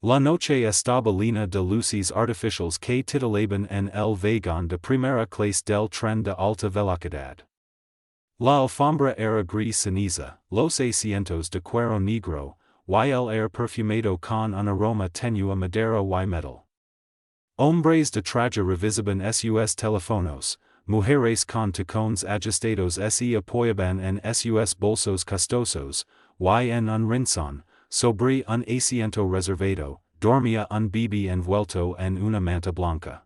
La noche estaba llena de luces artificiales que titilaban en el vagón de primera clase del tren de alta velocidad. La alfombra era gris ceniza, los asientos de cuero negro, y el aire perfumado con un aroma tenue a madera y metal. Hombres de traje revisiban sus teléfonos, mujeres con tacones ajustados se apoyaban en sus bolsos costosos, y en un rincón, sobre un asiento reservado, dormía un bebé envuelto en una manta blanca.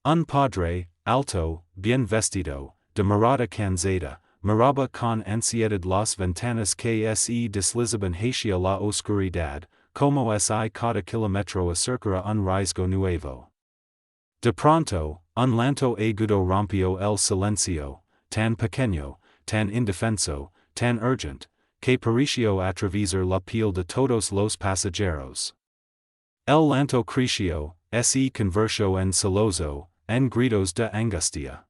Un padre, alto, bien vestido, de mirada cansada, miraba con ansiedad las ventanas que se deslizaban hacia la oscuridad, como si cada kilómetro acercara un riesgo nuevo. De pronto, un lento agudo rompió el silencio, tan pequeño, tan indefenso, tan urgent, que pareció atravesar la piel de todos los pasajeros. El lento creció, se convirtió en celoso, en gritos de angustia.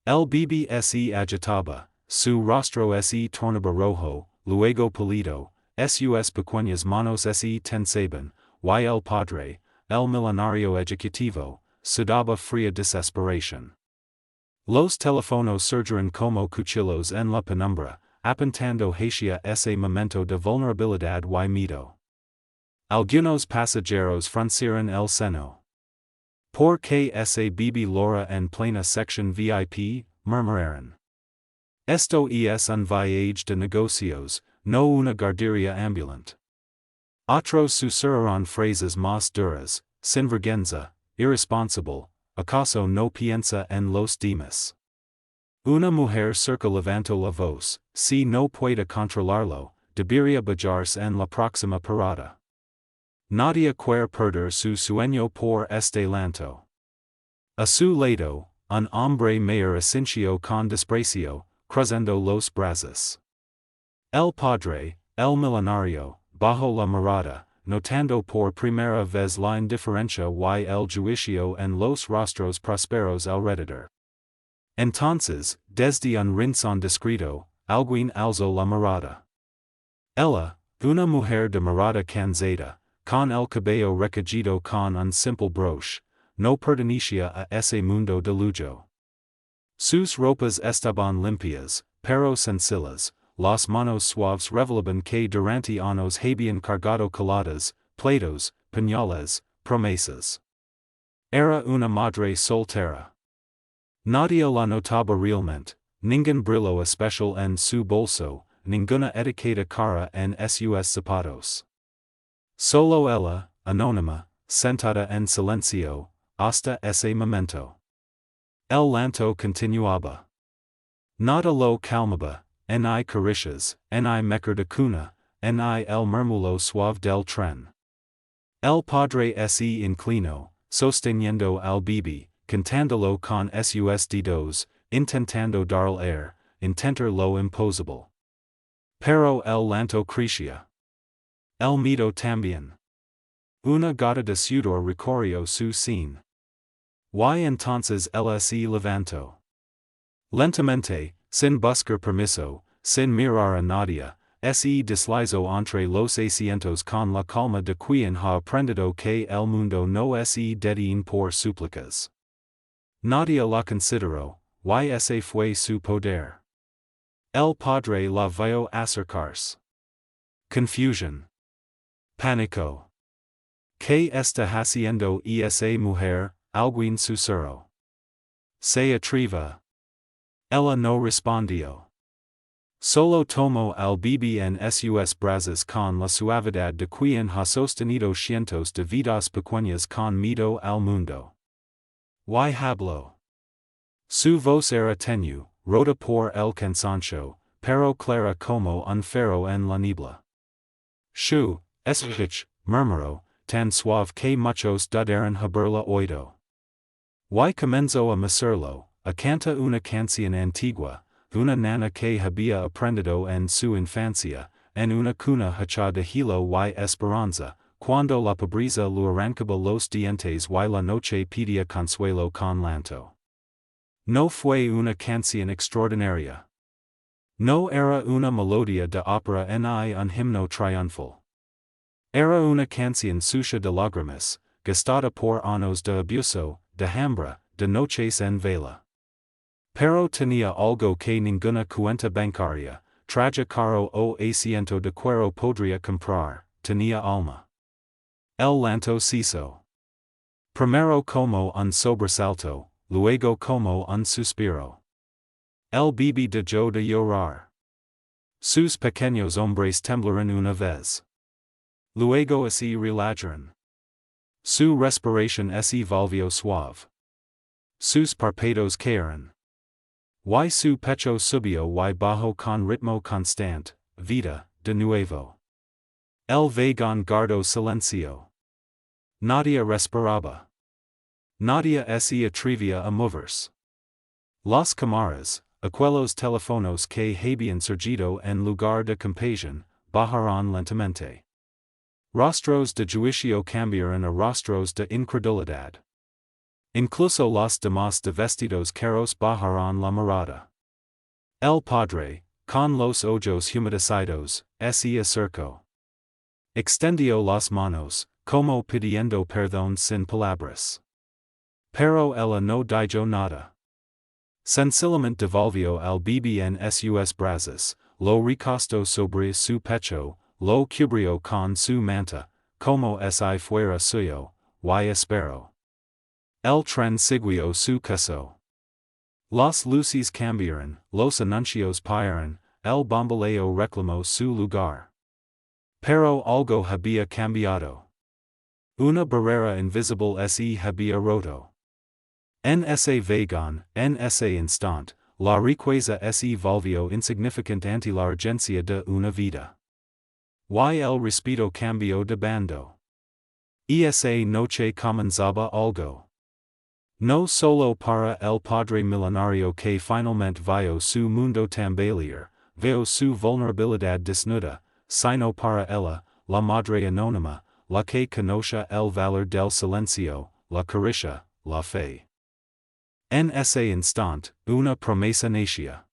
El bebé se agitaba, su rostro se tornaba rojo, luego pálido, sus pequeñas manos se tensaban, y el padre, el millonario ejecutivo, sudaba fría desesperación. Los teléfonos surgieron como cuchillos en la penumbra, apuntando hacia ese momento de vulnerabilidad y miedo. Algunos pasajeros fruncieron el ceño. ¿Por qué ese bebé llora en plena sección VIP? Murmuraron. Esto es un viaje de negocios, no una guardería ambulante. Otros susurraron frases más duras, sinvergüenza, irresponsible, ¿acaso no piensa en los demás? Una mujer cerca levantó la voz, si no puede controlarlo, debería bajarse en la próxima parada. Nadie quiere perder su sueño por este llanto. A su lado, un hombre mayor asintió con desprecio, cruzando los brazos. El padre, el millonario, bajó la mirada, notando por primera vez la indiferencia y el juicio en los rostros prosperos alrededor. Entonces, desde un rincón discreto, alguien alzó la mirada. Ella, una mujer de mirada cansada, con el cabello recogido con un simple broche, no pertenecía a ese mundo de lujo. Sus ropas estaban limpias, pero sencillas, las manos suaves revelaban que durante años habían cargado coladas, platos, pañales, promesas. Era una madre soltera. Nadie la notaba realmente, ningún brillo especial en su bolso, ninguna etiqueta cara en sus zapatos. Solo ella, anónima, sentada en silencio, hasta ese momento. El llanto continuaba. Nada lo calmaba, ni caricias, ni mecor de cuna, ni el murmullo suave del tren. El padre se inclinó, sosteniendo al bebé, cantándolo con sus dedos, intentando dar el air, intentar lo imposible. Pero el llanto crecía. El miedo también. Una gota de sudor recorrió su sien. Y entonces él se levantó. Lentamente, sin buscar permiso, sin mirar a nadie, se deslizó entre los asientos con la calma de quien ha aprendido que el mundo no se detiene por súplicas. Nadie la consideró, y ese fue su poder. El padre la vio acercarse. Confusión. Pánico. ¿Qué está haciendo esa mujer? Alguien susurró. Se atreva. Ella no respondió. Solo tomó al bebé en sus brazos con la suavidad de quien ha sostenido cientos de vidas pequeñas con miedo al mundo. Y habló. Su voz era tenue, rota por el cansancio, pero clara como un faro en la niebla. Shu, escuch, murmuró, tan suave que muchos dudaron haberla oído. Y comenzó a mecerlo, a canta una canción antigua, una nana que había aprendido en su infancia, en una cuna hecha de hilo y esperanza, cuando la pobreza le arrancaba los dientes y la noche pedía consuelo con llanto. No fue una canción extraordinaria. No era una melodía de ópera ni un himno triunfal. Era una canción suya de lágrimas, gastada por años de abuso, de hambre, de noches en vela. Pero tenía algo que ninguna cuenta bancaria, traje caro o asiento de cuero podría comprar, tenía alma. El llanto hizo. Primero como un sobresalto, luego como un suspiro. El bebé dejó de llorar. Sus pequeños hombres temblaron una vez. Luego así relajaron. Su respiración se volvió suave. Sus párpados cayeron. Y su pecho subió y bajó con ritmo constante, vida, de nuevo. El vagón guardó silencio. Nadie respiraba. Nadie se atrevía a moverse. Las cámaras, aquellos teléfonos que habían surgido en lugar de compasión, bajaron lentamente. Rostros de juicio cambiaron a rostros de incredulidad. Incluso los demás de vestidos caros bajaron la mirada. El padre, con los ojos humedecidos, se acercó. Extendió las manos, como pidiendo perdón sin palabras. Pero ella no dijo nada. Sencillamente devolvió al bebé en sus brazos, lo recostó sobre su pecho, lo cubrió con su manta, como si fuera suyo, y esperó. El tren siguió su curso. Las luces cambiaron, los anuncios pararon, el bamboleo reclamó su lugar. Pero algo había cambiado. Una barrera invisible se había roto. En ese vagón, en ese instante, la riqueza se volvió insignificante ante la urgencia de una vida. Y el respeto cambió de bando. Esa noche comenzaba algo. No solo para el padre millonario que finalmente vio su mundo tambalear, vio su vulnerabilidad desnuda, sino para ella, la madre anónima, la que conoce el valor del silencio, la caricia, la fe. En ese instante, una promesa nacía.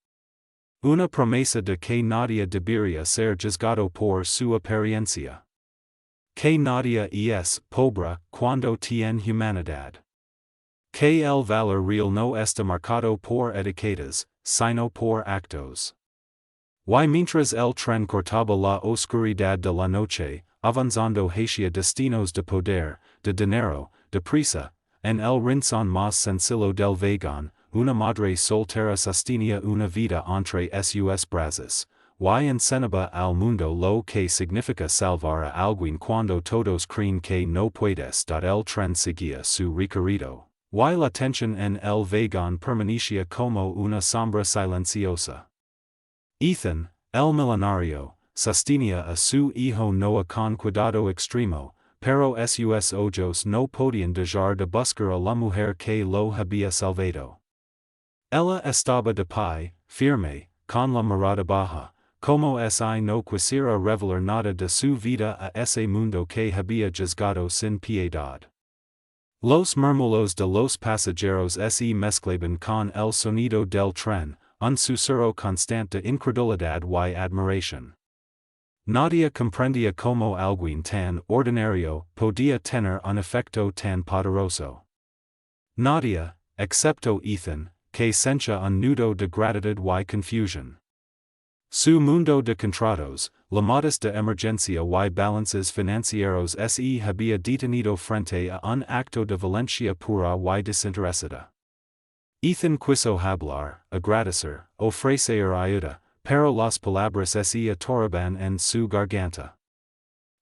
Una promesa de que nadie debería ser juzgado por su apariencia. Que nadie es pobre cuando tiene humanidad. Que el valor real no está marcado por etiquetas, sino por actos. Y mientras el tren cortaba la oscuridad de la noche, avanzando hacia destinos de poder, de dinero, de prisa, en el rincón más sencillo del vagón, una madre soltera sostenía una vida entre sus brazos, y enseñaba al mundo lo que significa salvar a alguien cuando todos creen que no puedes. El tren seguía su recorrido, y la tensión en el vagón permanecía como una sombra silenciosa. Ethan, el millonario, sostenía a su hijo Noah con cuidado extremo, pero sus ojos no podían dejar de buscar a la mujer que lo había salvado. Ella estaba de pie, firme, con la mirada baja, como si no quisiera revelar nada de su vida a ese mundo que había juzgado sin piedad. Los murmullos de los pasajeros se mezclaban con el sonido del tren, un susurro constante de incredulidad y admiración. Nadie comprendía cómo alguien tan ordinario podía tener un efecto tan poderoso. Nadie, excepto Ethan, que sentía un nudo de gratitud y confusión. Su mundo de contratos, llamadas de emergencia y balances financieros se había detenido frente a un acto de violencia pura y desinteresada. Ethan quiso hablar, agradecer, ofrecer ayuda, pero las palabras se atoraban en su garganta.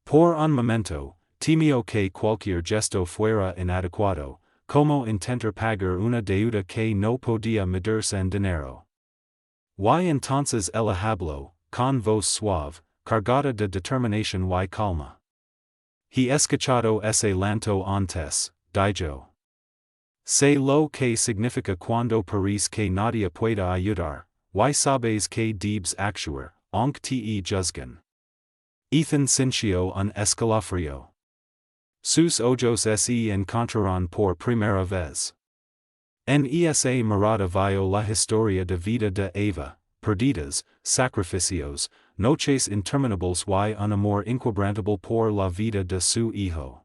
Por un momento, temió que cualquier gesto fuera inadecuado, como intentar pagar una deuda que no podía medirse en dinero. Y entonces ella habló, con voz suave, cargada de determinación y calma. He escuchado ese llanto antes, dijo. Sé lo que significa cuando parece que nadie puede ayudar, y sabes que debes actuar, aunque te juzgan. Ethan sintió un escalofrío. Sus ojos se encontraron por primera vez. En esa mirada vio la historia de vida de Eva, perdidas, sacrificios, noches interminables y un amor inquebrantable por la vida de su hijo.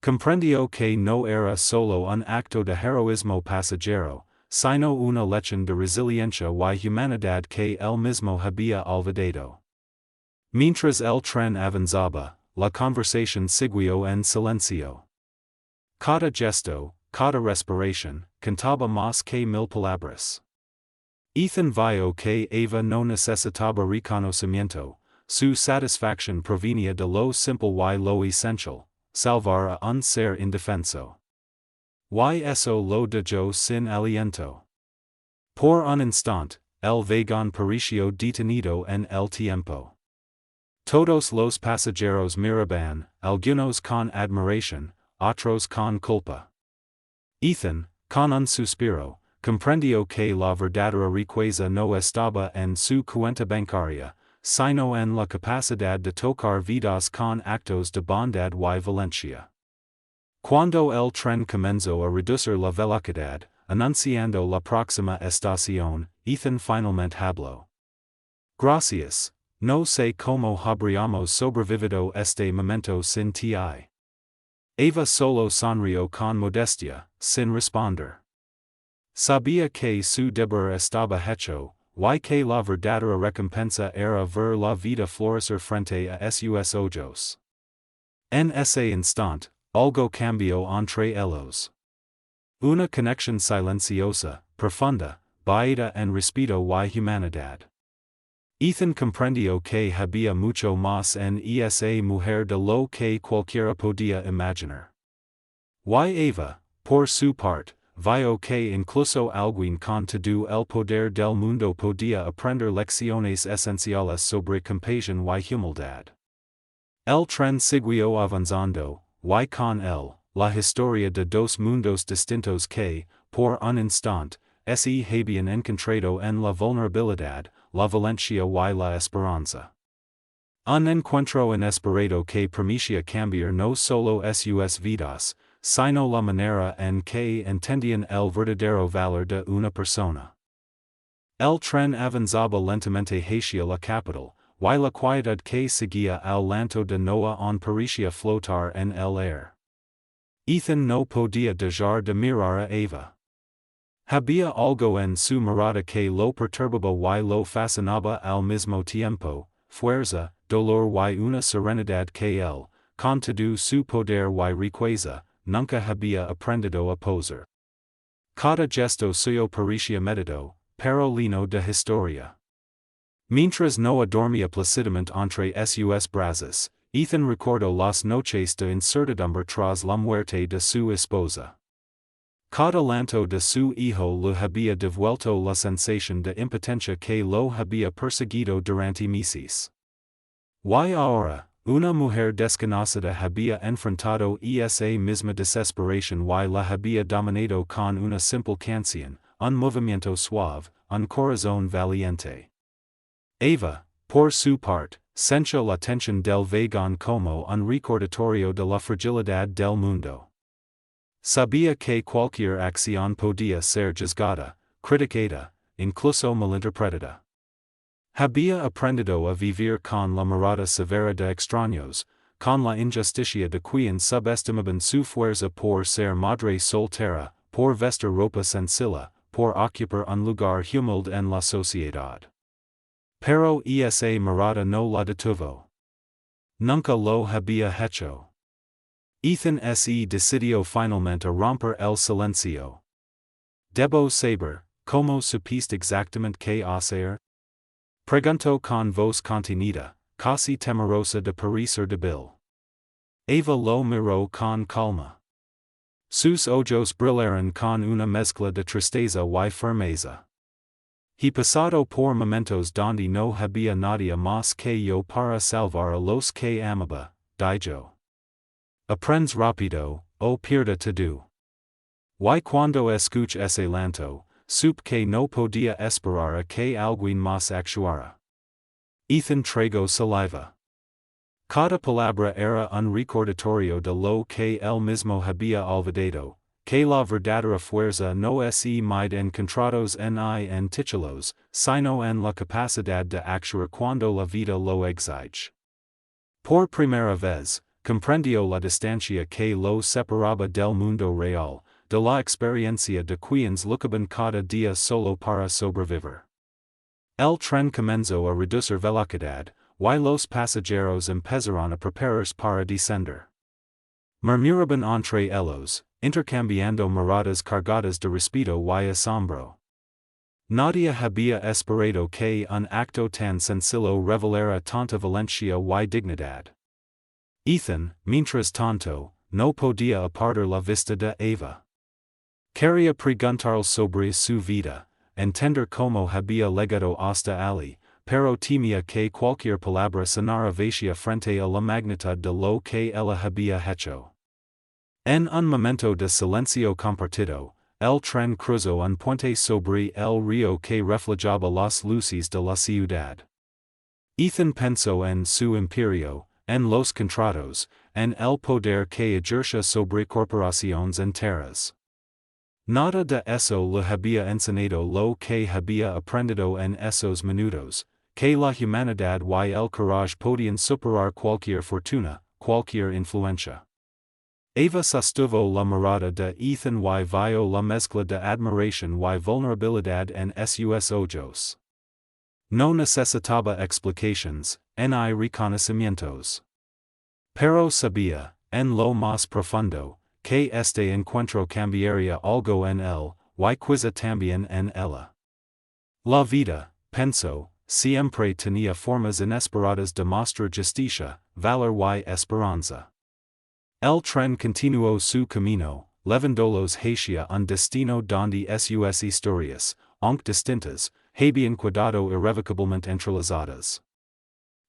Comprendió que no era solo un acto de heroísmo pasajero, sino una lección de resiliencia y humanidad que él mismo había olvidado. Mientras el tren avanzaba, la conversación siguió en silencio. Cada gesto, cada respiración, contaba más que 1000 palabras. Ethan vio que Eva no necesitaba reconocimiento, su satisfacción provenía de lo simple y lo esencial, salvar a un ser indefenso. Y eso lo dejó sin aliento. Por un instante, el vagón pareció detenido en el tiempo. Todos los pasajeros miraban, algunos con admiración, otros con culpa. Ethan, con un suspiro, comprendió que la verdadera riqueza no estaba en su cuenta bancaria, sino en la capacidad de tocar vidas con actos de bondad y valencia. Cuando el tren comenzó a reducir la velocidad, anunciando la próxima estación, Ethan finalmente habló. Gracias, no sé cómo habríamos sobrevivido este momento sin ti. Eva solo sonrió con modestia, sin responder. Sabía que su deber estaba hecho, y que la verdadera recompensa era ver la vida florecer frente a sus ojos. En ese instante, algo cambió entre ellos. Una conexión silenciosa, profunda, basada en respeto y humanidad. Ethan comprendió que había mucho más en esa mujer de lo que cualquiera podía imaginar. Y Eva, por su parte, vio que incluso alguien con todo el poder del mundo podía aprender lecciones esenciales sobre compasión y humildad. El tren siguió avanzando, y con él, la historia de dos mundos distintos que, por un instante, se habían encontrado en la vulnerabilidad, la valencia y la esperanza. Un encuentro inesperado que prometía cambiar no solo sus vidas, sino la manera en que entendían el verdadero valor de una persona. El tren avanzaba lentamente hacia la capital, y la quietud que seguía al lento de Noah on parecía flotar en el aire. Ethan no podía dejar de mirar a Eva. Había algo en su mirada que lo perturbaba y lo fascinaba al mismo tiempo, fuerza, dolor y una serenidad que él, con todo su poder y riqueza, nunca había aprendido a poseer. Cada gesto suyo parecía meditado, pero lleno de historia. Mientras Noah dormía plácidamente entre sus brazos, Ethan recordó las noches de incertidumbre tras la muerte de su esposa. Cada llanto de su hijo le había devuelto la sensación de impotencia que lo había perseguido durante meses. Y ahora, una mujer desconocida había enfrentado esa misma desesperación y la había dominado con una simple canción, un movimiento suave, un corazón valiente. Eva, por su parte, sintió la tensión del vagón como un recordatorio de la fragilidad del mundo. Sabía que cualquier acción podía ser juzgada, criticada, incluso malinterpretada. Había aprendido a vivir con la mirada severa de extraños, con la injusticia de quien subestimaban su fuerza por ser madre soltera, por vestir ropa sencilla, por ocupar un lugar humilde en la sociedad. Pero esa mirada no la detuvo. Nunca lo había hecho. Ethan se decidió finalmente a romper el silencio. Debo saber, ¿cómo supiste exactamente qué hacer? Preguntó con voz contenida, casi temerosa de parecer débil. Eva lo miró con calma. Sus ojos brillaron con una mezcla de tristeza y firmeza. He pasado por momentos donde no había nadie más que yo para salvar a los que amaba, dijo. Aprendes rápido, o pierda todo. Y cuando escuché ese llanto, supe que no podía esperar a que alguien más actuara. Ethan tragó saliva. Cada palabra era un recordatorio de lo que él mismo había olvidado, que la verdadera fuerza no es mide encontrados ni en títulos, sino en la capacidad de actuar cuando la vida lo exige. Por primera vez, comprendió la distancia que lo separaba del mundo real, de la experiencia de quienes luchaban cada día solo para sobrevivir. El tren comenzó a reducir velocidad, y los pasajeros empezaron a prepararse para descender. Murmuraban entre ellos, intercambiando miradas cargadas de respeto y asombro. Nadie había esperado que un acto tan sencillo revelara tanta valencia y dignidad. Ethan, mientras tanto, no podía apartar la vista de Eva. Quería preguntarle sobre su vida, entender cómo había llegado hasta allí, pero temía que cualquier palabra sonara vacía frente a la magnitud de lo que ella había hecho. En un momento de silencio compartido, el tren cruzó un puente sobre el río que reflejaba las luces de la ciudad. Ethan pensó en su imperio, en los contratos, en el poder que ejerce sobre corporaciones enteras. Nada de eso le había enseñado lo que había aprendido en esos minutos, que la humanidad y el coraje podían superar cualquier fortuna, cualquier influencia. Eva sostuvo la mirada de Ethan y vio la mezcla de admiración y vulnerabilidad en sus ojos. No necesitaba explicaciones, ni reconocimientos. Pero sabía, en lo más profundo, que este encuentro cambiaría algo en él, y quizá también en ella. La vida, pensó, siempre tenía formas inesperadas de mostrar justicia, valor y esperanza. El tren continuó su camino, llevándolos hacia un destino donde sus historias, aunque distintas, habían quedado irrevocablemente entrelazadas.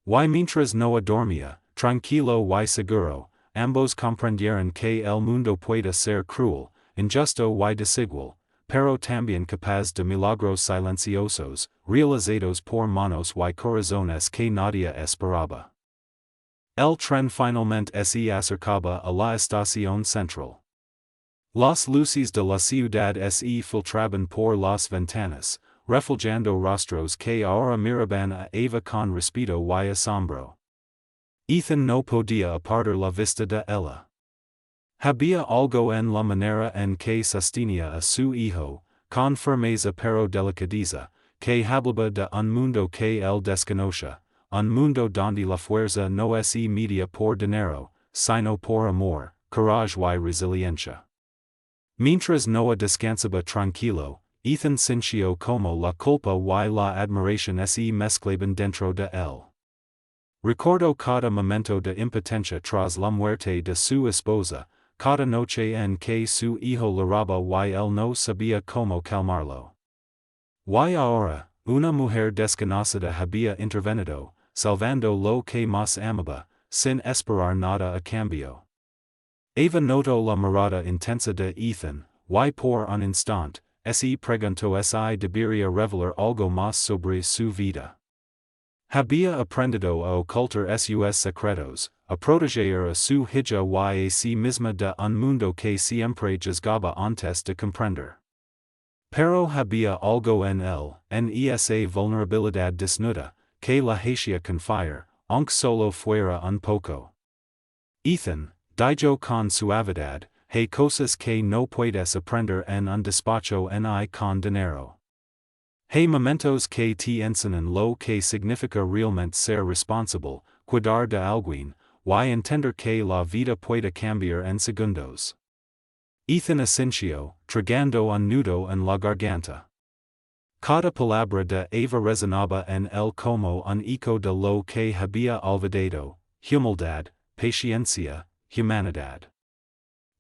Y mientras no dormía, tranquilo y seguro, ambos comprendieron que el mundo puede ser cruel, injusto y desigual, pero también capaz de milagros silenciosos, realizados por manos y corazones que nadie esperaba. El tren finalmente se acercaba a la estación central. Las luces de la ciudad se filtraban por las ventanas, reflejando rostros que ahora miraban a Eva con respeto y asombro. Ethan no podía apartar la vista de ella. Había algo en la manera en que sostenía a su hijo, con firmeza pero delicadeza, que hablaba de un mundo que él desconocía, un mundo donde la fuerza no es medida por dinero, sino por amor, coraje y resiliencia. Mientras no descansaba tranquilo, Ethan sintió como la culpa y la admiración se mezclaban dentro de él. Recordó cada momento de impotencia tras la muerte de su esposa, cada noche en que su hijo lloraba y él no sabía cómo calmarlo. Y ahora, una mujer desconocida había intervenido, salvando lo que más amaba, sin esperar nada a cambio. Eva notó la mirada intensa de Ethan, y por un instante, se preguntó si debería revelar algo más sobre su vida. Había aprendido a ocultar sus secretos, a proteger a su hija y a sí misma de un mundo que siempre juzgaba antes de comprender. Pero había algo en él, en esa vulnerabilidad desnuda, que la hacía confiar, aunque solo fuera un poco. Ethan, dijo con suavidad, hay cosas que no puedes aprender en un despacho ni con dinero. Hay momentos que te enseñan lo que significa realmente ser responsable, cuidar de alguien, y entender que la vida puede cambiar en segundos. Ethan asintió, tragando un nudo en la garganta. Cada palabra de Eva resonaba en él como un eco de lo que había olvidado, humildad, paciencia, humanidad.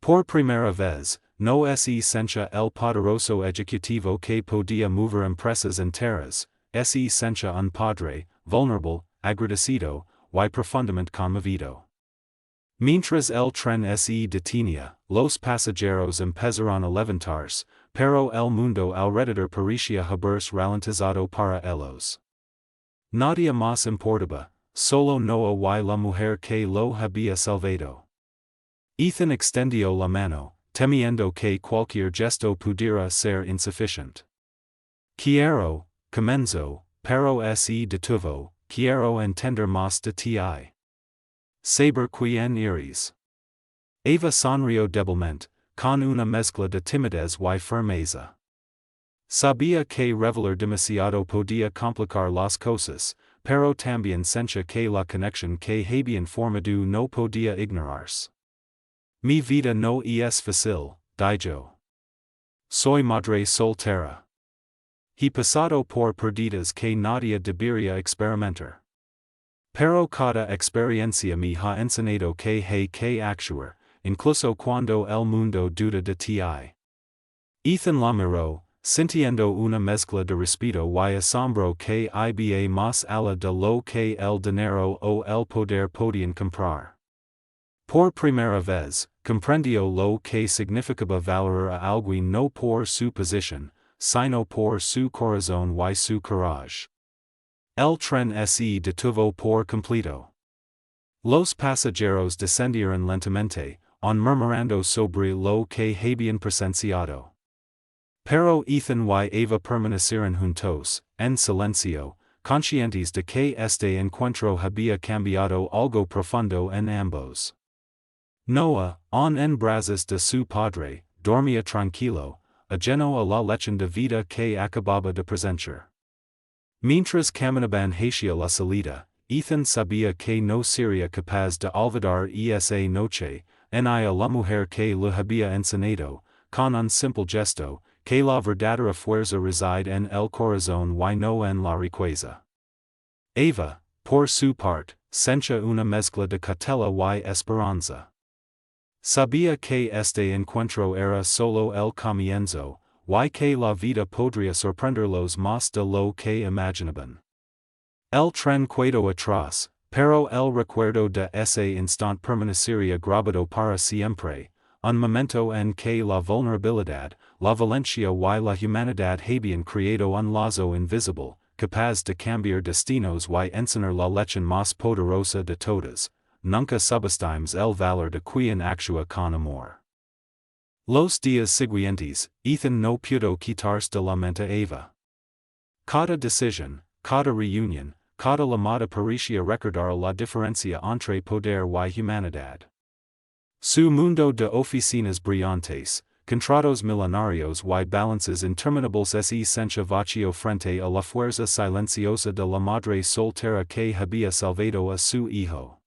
Por primera vez, no se sentía el poderoso ejecutivo que podía mover empresas enteras, se sentía un padre, vulnerable, agradecido, y profundamente conmovido. Mientras el tren se detenía, los pasajeros empezaron a levantarse, pero el mundo alrededor parecía haberse ralentizado para ellos. Nadie más importaba, solo Noah y la mujer que lo había salvado. Ethan extendió la mano, temiendo que cualquier gesto pudiera ser insuficiente. Quiero, comenzo, pero se detuvo, quiero entender más de ti. Saber quien eres. Eva sonrió débilmente, con una mezcla de timidez y firmeza. Sabía que revelar demasiado podía complicar las cosas, pero también sentía que la conexión que habían formado no podía ignorarse. Mi vida no es fácil, dijo. Soy madre soltera. He pasado por perdidas que nadie debería experimentar. Pero cada experiencia me ha enseñado que hay que actuar, incluso cuando el mundo duda de ti. Ethan la miró, sintiendo una mezcla de respeto y asombro que iba más allá de lo que el dinero o el poder podían comprar. Por primera vez, comprendió lo que significaba valorar a alguien no por su posición, sino por su corazón y su coraje. El tren se detuvo por completo. Los pasajeros descendieron lentamente, murmurando sobre lo que habían presenciado. Pero Ethan y Eva permanecieron juntos, en silencio, conscientes de que este encuentro había cambiado algo profundo en ambos. Noah, en brazos de su padre, dormía tranquilo, ajeno a la leyenda vida que acababa de presenciar. Mientras caminaban hacia la salida, Ethan sabía que no sería capaz de olvidar esa noche, ni a la mujer que le había enseñado, con un simple gesto, que la verdadera fuerza reside en el corazón y no en la riqueza. Eva, por su parte, sentía una mezcla de cautela y esperanza. Sabía que este encuentro era solo el comienzo, y que la vida podría sorprenderlos más de lo que imaginaban. El tren quedó atrás, pero el recuerdo de ese instante permanecería grabado para siempre, un momento en que la vulnerabilidad, la valencia y la humanidad habían creado un lazo invisible, capaz de cambiar destinos y enseñar la lección más poderosa de todas: nunca subestimes el valor de quien actúa con amor. Los días siguientes, Ethan no pudo quitarse de la mente a Eva. Cada decisión, cada reunión, cada llamada parecía recordar la diferencia entre poder y humanidad. Su mundo de oficinas brillantes, contratos millonarios y balances interminables se sentía vacío frente a la fuerza silenciosa de la madre soltera que había salvado a su hijo.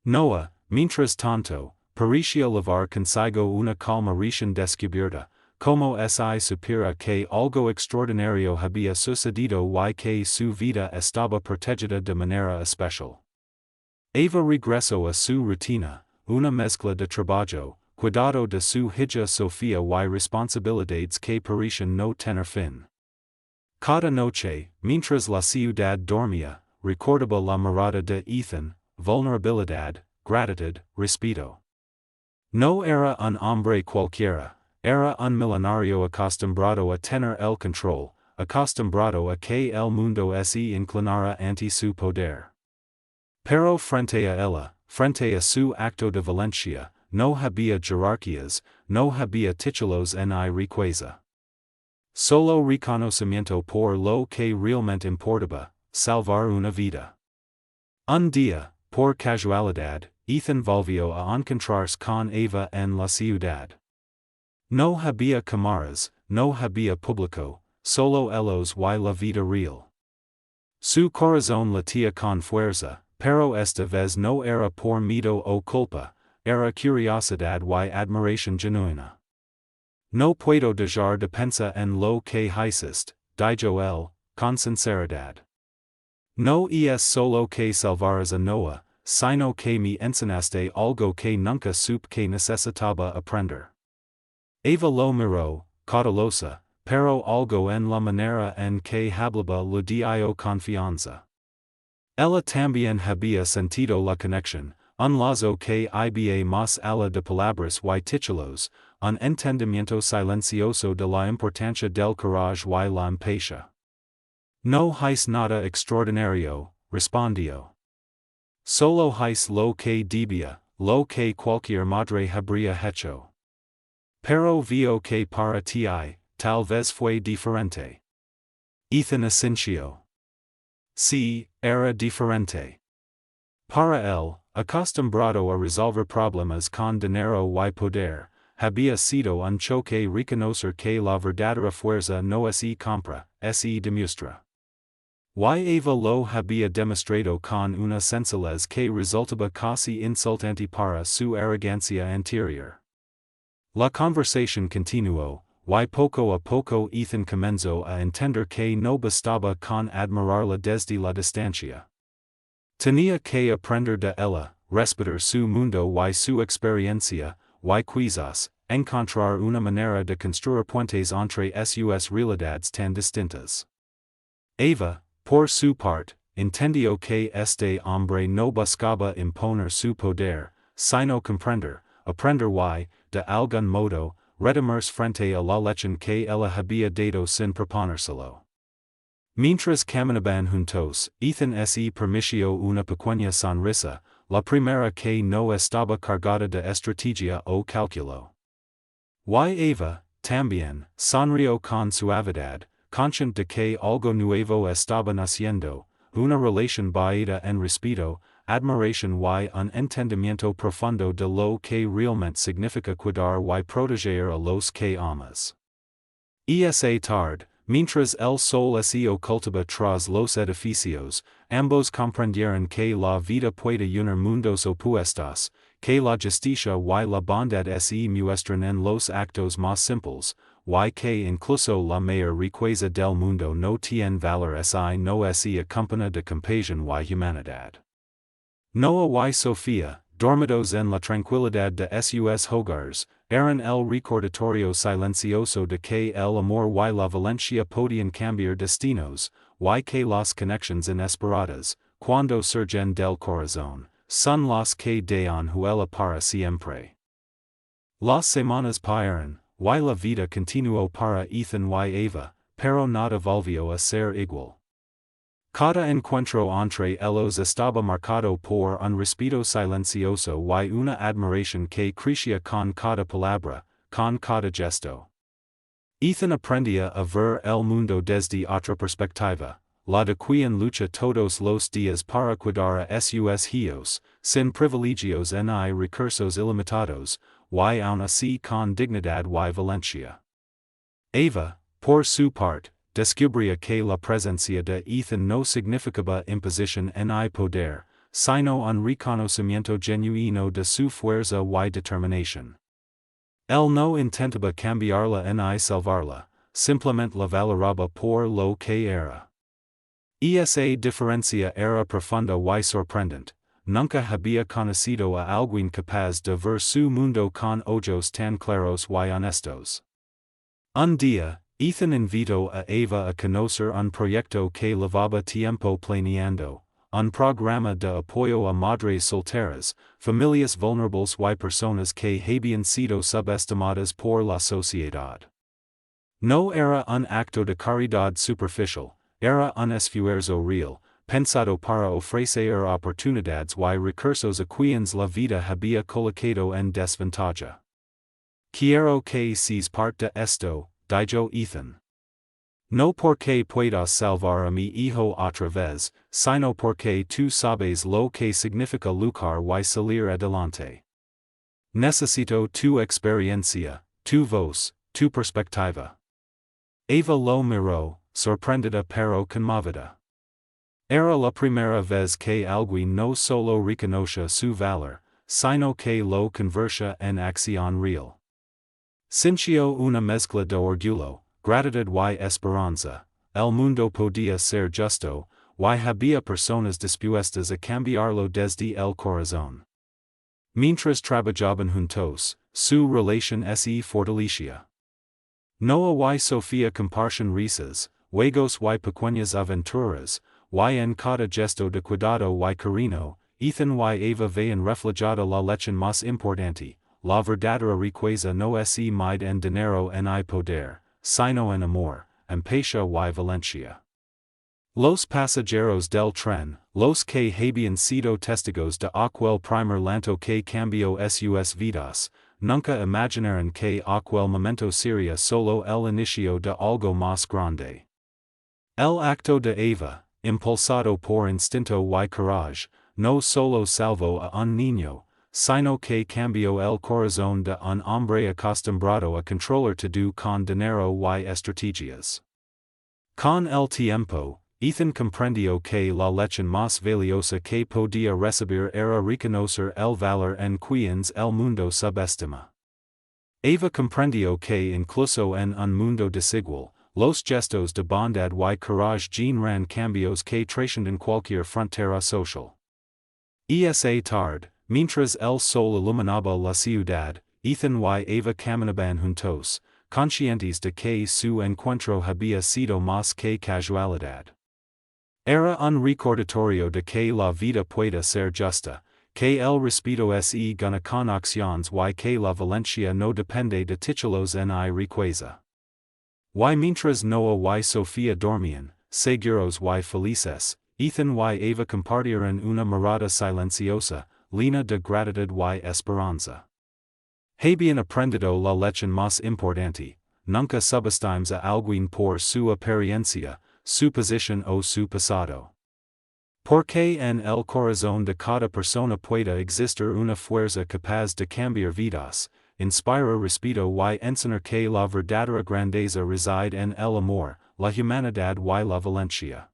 Noah, mientras tanto, parecía llevar consigo una calma recién descubierta, como si supiera que algo extraordinario había sucedido y que su vida estaba protegida de manera especial. Eva regresó a su rutina, una mezcla de trabajo, cuidado de su hija Sofía y responsabilidades que parecían no tener fin. Cada noche, mientras la ciudad dormía, recordaba la mirada de Ethan, vulnerabilidad, gratitud, respeto. No era un hombre cualquiera, era un millonario acostumbrado a tener el control, acostumbrado a que el mundo se inclinara ante su poder. Pero frente a ella, frente a su acto de valencia, no había jerarquías, no había títulos ni riqueza. Solo reconocimiento por lo que realmente importaba: salvar una vida. Un día, por casualidad, Ethan volvió a encontrarse con Eva en la ciudad. No había cámaras, no había público, solo ellos y la vida real. Su corazón latía con fuerza, pero esta vez no era por miedo o culpa, era curiosidad y admiración genuina. No puedo dejar de pensar en lo que hiciste, dijo él, con sinceridad. No es solo que salvaras a Noah, sino que me enseñaste algo que nunca supe que necesitaba aprender. Eva lo miró, cautelosa, pero algo en la manera en que hablaba le dio confianza. Ella también había sentido la conexión, un lazo que iba más allá de palabras y títulos, un entendimiento silencioso de la importancia del coraje y la empatía. No es nada extraordinario, respondió. Solo es lo que debía, lo que cualquier madre habría hecho. pero veo que para ti, tal vez fue diferente. Ethan Asensio. Sí, era diferente. Para él, acostumbrado a resolver problemas con dinero y poder, había sido un choque reconocer que la verdadera fuerza no es y compra, es y demuestra. Y Eva lo había demostrado con una sencillez que resultaba casi insultante para su arrogancia anterior. La conversación continuó, y poco a poco Ethan comenzó a entender que no bastaba con admirarla desde la distancia. Tenía que aprender de ella, respetar su mundo y su experiencia, y quizás, encontrar una manera de construir puentes entre sus realidades tan distintas. Eva, por su parte, entendió que este hombre no buscaba imponer su poder, sino aprender y, de algún modo, redimirse frente a la lección que ella había dado sin proponérselo. Mientras caminaban juntos, Ethan se permitió una pequeña sonrisa, la primera que no estaba cargada de estrategia o cálculo. Y Eva, también, sonrió con suavidad, consciente de que algo nuevo estaba naciendo, una relación basada en respeto, admiración y un entendimiento profundo de lo que realmente significa cuidar y proteger a los que amas. Esa tarde, mientras el sol se ocultaba tras los edificios, ambos comprendieron que la vida puede unir mundos opuestos, que la justicia y la bondad se muestran en los actos más simples, y que incluso la mayor riqueza del mundo no tiene valor si no se acompaña de compasión y humanidad. Noah y Sofía, dormidos en la tranquilidad de sus hogares, eran el recordatorio silencioso de que el amor y la valencia podían cambiar destinos, y que las conexiones inesperadas, cuando surgen del corazón, son las que dan huella para siempre. Las semanas pasaron, y la vida continuó para Ethan y Eva, pero nada volvió a ser igual. Cada encuentro entre ellos estaba marcado por un respeto silencioso y una admiración que crecía con cada palabra, con cada gesto. Ethan aprendía a ver el mundo desde otra perspectiva, la de quien lucha todos los días para cuidar a sus hijos, sin privilegios ni recursos ilimitados, y aun así con dignidad y valencia. Eva, por su parte, descubría que la presencia de Ethan no significaba imposición ni poder, sino un reconocimiento genuino de su fuerza y determinación. Él no intentaba cambiarla ni salvarla, simplemente la valoraba por lo que era. Esa diferencia era profunda y sorprendente, nunca había conocido a alguien capaz de ver su mundo con ojos tan claros y honestos. Un día, Ethan invitó a Eva a conocer un proyecto que llevaba tiempo planeando, un programa de apoyo a madres solteras, familias vulnerables y personas que habían sido subestimadas por la sociedad. No era un acto de caridad superficial, era un esfuerzo real, pensado para ofrecer oportunidades y recursos a quienes la vida había colocado en desventaja. Quiero que seas parte de esto, dijo Ethan. No porque puedas salvar a mi hijo otra vez, sino porque tú sabes lo que significa luchar y salir adelante. Necesito tu experiencia, tu voz, tu perspectiva. Eva lo miró, sorprendida pero conmovida. Era la primera vez que alguien no solo reconoce su valor, sino que lo convierte en acción real. Sintió una mezcla de orgullo, gratitud y esperanza, el mundo podía ser justo, y había personas dispuestas a cambiarlo desde el corazón. Mientras trabajaban juntos, su relación se fortalecía. Noah y Sofía compartían risas, juegos y pequeñas aventuras, y en cada gesto de cuidado y cariño, Ethan y Eva veían reflejada la lección más importante. La verdadera riqueza no es mide en dinero ni poder, sino en amor, empatía y valencia. Los pasajeros del tren, los que habían sido testigos de aquel primer lento que cambió sus vidas, nunca imaginaron que aquel momento sería solo el inicio de algo más grande. El acto de Eva, impulsado por instinto y coraje, no solo salvó a un niño, sino que cambió el corazón de un hombre acostumbrado a controlar todo con dinero y estrategias. Con el tiempo, Ethan comprendió que la lección más valiosa que podía recibir era reconocer el valor en quienes el mundo subestima. Eva comprendió que incluso en un mundo desigual, los gestos de bondad y coraje generan cambios que trascienden cualquier frontera social. Esa tarde, mientras el sol iluminaba la ciudad, Ethan y Eva caminaban juntos, conscientes de que su encuentro había sido más que casualidad. Era un recordatorio de que la vida puede ser justa, que el respeto es gana con acciones y que la valencia no depende de títulos ni riqueza. Y mientras Noah y Sofía dormían, seguros y felices, Ethan y Eva compartieron una mirada silenciosa, llena de gratitud y esperanza. Habían aprendido la lección más importante: nunca subestimes a alguien por su apariencia, su posición o su pasado. Porque en el corazón de cada persona puede existir una fuerza capaz de cambiar vidas, inspirar respeto y enseñar que la verdadera grandeza reside en el amor, la humanidad y la valencia.